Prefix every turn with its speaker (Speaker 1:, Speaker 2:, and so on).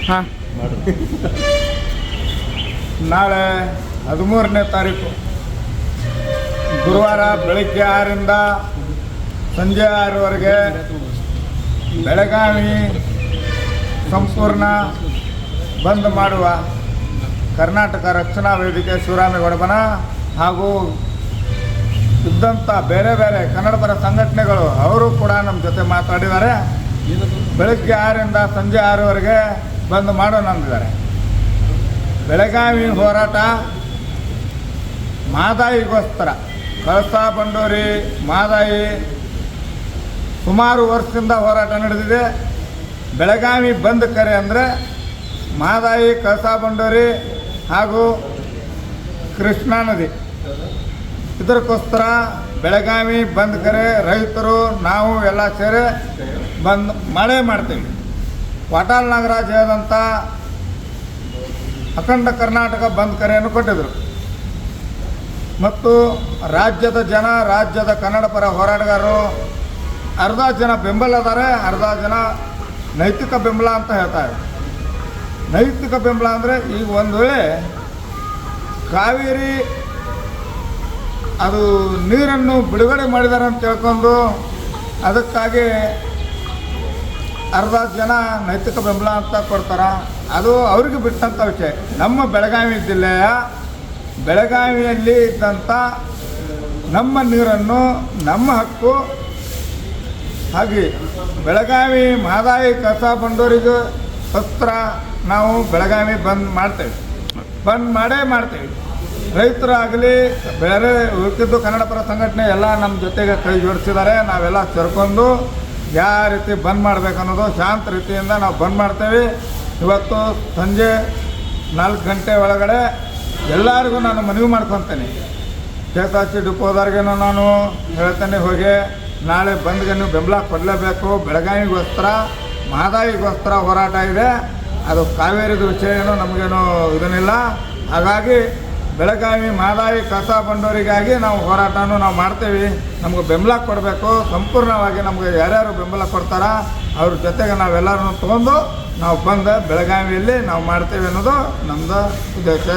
Speaker 1: ಹಾಂ,
Speaker 2: ನಾಳೆ 13ನೇ ತಾರೀಕು ಗುರುವಾರ ಬೆಳಗ್ಗೆ 6ರಿಂದ ಸಂಜೆ 6ವರೆಗೆ ಬೆಳಗಾವಿ ಸಂಪೂರ್ಣ ಬಂದ್ ಮಾಡುವ ಕರ್ನಾಟಕ ರಕ್ಷಣಾ ವೇದಿಕೆ ಶಿವರಾಮೇಗೌಡಬನ ಹಾಗೂ ಇದ್ದಂಥ ಬೇರೆ ಬೇರೆ ಕನ್ನಡಪರ ಸಂಘಟನೆಗಳು ಅವರು ಕೂಡ ನಮ್ಮ ಜೊತೆ ಮಾತಾಡಿದ್ದಾರೆ. ಬೆಳಗ್ಗೆ 6ರಿಂದ ಸಂಜೆ 6ವರೆಗೆ ಬಂದ್ ಮಾಡೋಣ ಅಂದಿದ್ದಾರೆ. ಬೆಳಗಾವಿ ಹೋರಾಟ ಮಾದಾಯಿಗೋಸ್ಕರ, ಕಳಸಾ ಬಂಡೂರಿ ಮಾದಾಯಿ ಸುಮಾರು ವರ್ಷದಿಂದ ಹೋರಾಟ ನಡೆದಿದೆ. ಬೆಳಗಾವಿ ಬಂದ್ ಕರೆ ಅಂದರೆ ಮಾದಾಯಿ, ಕಳಸಾ ಬಂಡೂರಿ ಹಾಗೂ ಕೃಷ್ಣಾ ನದಿ, ಇದಕ್ಕೋಸ್ಕರ ಬೆಳಗಾವಿ ಬಂದ್ ಕರೆ ರೈತರು ನಾವು ಎಲ್ಲ ಸೇರಿ ಬಂದ್ ಮಾಡೇ ಮಾಡ್ತೀವಿ. ವಾಟಾಳ್ ನಾಗರಾಜ್ ಹೇಳಿದಂಥ ಅಖಂಡ ಕರ್ನಾಟಕ ಬಂದ್ ಕರೆಯನ್ನು ಕೊಟ್ಟಿದ್ದರು ಮತ್ತು ರಾಜ್ಯದ ಜನ, ರಾಜ್ಯದ ಕನ್ನಡ ಪರ ಹೋರಾಟಗಾರರು ಅರ್ಧ ಜನ ಬೆಂಬಲ ಅದಾರೆ, ಅರ್ಧ ಜನ ನೈತಿಕ ಬೆಂಬಲ ಅಂತ ಹೇಳ್ತಾರೆ. ನೈತಿಕ ಬೆಂಬಲ ಅಂದರೆ ಈಗ ಒಂದು ವೇಳೆ ಕಾವೇರಿ ಅದು ನೀರನ್ನು ಬಿಡುಗಡೆ ಮಾಡಿದ್ದಾರೆ ಅಂತ ತಿಳ್ಕೊಂಡು ಅದಕ್ಕಾಗಿ ಅರ್ಧ ಜನ ನೈತಿಕ ಬೆಂಬಲ ಅಂತ ಕೊಡ್ತಾರೆ. ಅದು ಅವ್ರಿಗೆ ಬಿಟ್ಟಂಥ ವಿಷಯ. ನಮ್ಮ ಬೆಳಗಾವಿ ಜಿಲ್ಲೆಯ ಬೆಳಗಾವಿಯಲ್ಲಿ ಇದ್ದಂಥ ನಮ್ಮ ನೀರನ್ನು, ನಮ್ಮ ಹಕ್ಕು, ಹಾಗೆ ಬೆಳಗಾವಿ ಮಾದಾಯಿ ಕಳಸಾ ಬಂಡೂರಿಗೆ ಹತ್ರ ನಾವು ಬೆಳಗಾವಿ ಬಂದ್ ಮಾಡ್ತೇವೆ, ಬಂದ್ ಮಾಡೇ ಮಾಡ್ತೇವೆ. ರೈತರಾಗಲಿ ಬೇರೆ ಉಳಿದಿದ್ದು ಕನ್ನಡ ಪರ ಸಂಘಟನೆ ಎಲ್ಲ ನಮ್ಮ ಜೊತೆಗೆ ಕೈ ಜೋಡಿಸಿದ್ದಾರೆ. ನಾವೆಲ್ಲ ಸೇರ್ಕೊಂಡು ಯಾವ ರೀತಿ ಬಂದ್ ಮಾಡಬೇಕು ಅನ್ನೋದು ಶಾಂತ ರೀತಿಯಿಂದ ನಾವು ಬಂದ್ ಮಾಡ್ತೇವೆ. ಇವತ್ತು ಸಂಜೆ 4 ಗಂಟೆ ಒಳಗಡೆ ಎಲ್ಲರಿಗೂ ನಾನು ಮನವಿ ಮಾಡ್ಕೊತೇನೆ. KSRTC ಡಿಪೋದವ್ರಿಗೇನು ನಾನು ಹೇಳ್ತೇನೆ, ಹೋಗಿ ನಾಳೆ ಬಂದ್ಗೆ ನೀವು ಬೆಂಬಲ ಕೊಡಲೇಬೇಕು. ಬೆಳಗಾವಿಗೋಸ್ಕರ, ಮಾದಾಯಿಗೋಸ್ಕರ ಹೋರಾಟ ಇದೆ. ಅದು ಕಾವೇರಿದು ವಿಷಯ ಏನೋ ನಮಗೇನು ಇದನ್ನಿಲ್ಲ. ಹಾಗಾಗಿ ಬೆಳಗಾವಿ ಮಾದಾಯಿ ಕಳಸಾ ಬಂಡೂರಿಗಾಗಿ ನಾವು ಹೋರಾಟನೂ ನಾವು ಮಾಡ್ತೇವೆ. ನಮ್ಗೆ ಬೆಂಬಲ ಕೊಡಬೇಕು. ಸಂಪೂರ್ಣವಾಗಿ ನಮಗೆ ಯಾರ್ಯಾರು ಬೆಂಬಲ ಕೊಡ್ತಾರ ಅವ್ರ ಜೊತೆಗೆ ನಾವೆಲ್ಲರೂ ತೊಗೊಂಡು ನಾವು ಬಂದು ಬೆಳಗಾವಿಯಲ್ಲಿ ನಾವು ಮಾಡ್ತೇವೆ ಅನ್ನೋದು ನಮ್ಮದು ಉದ್ದೇಶ.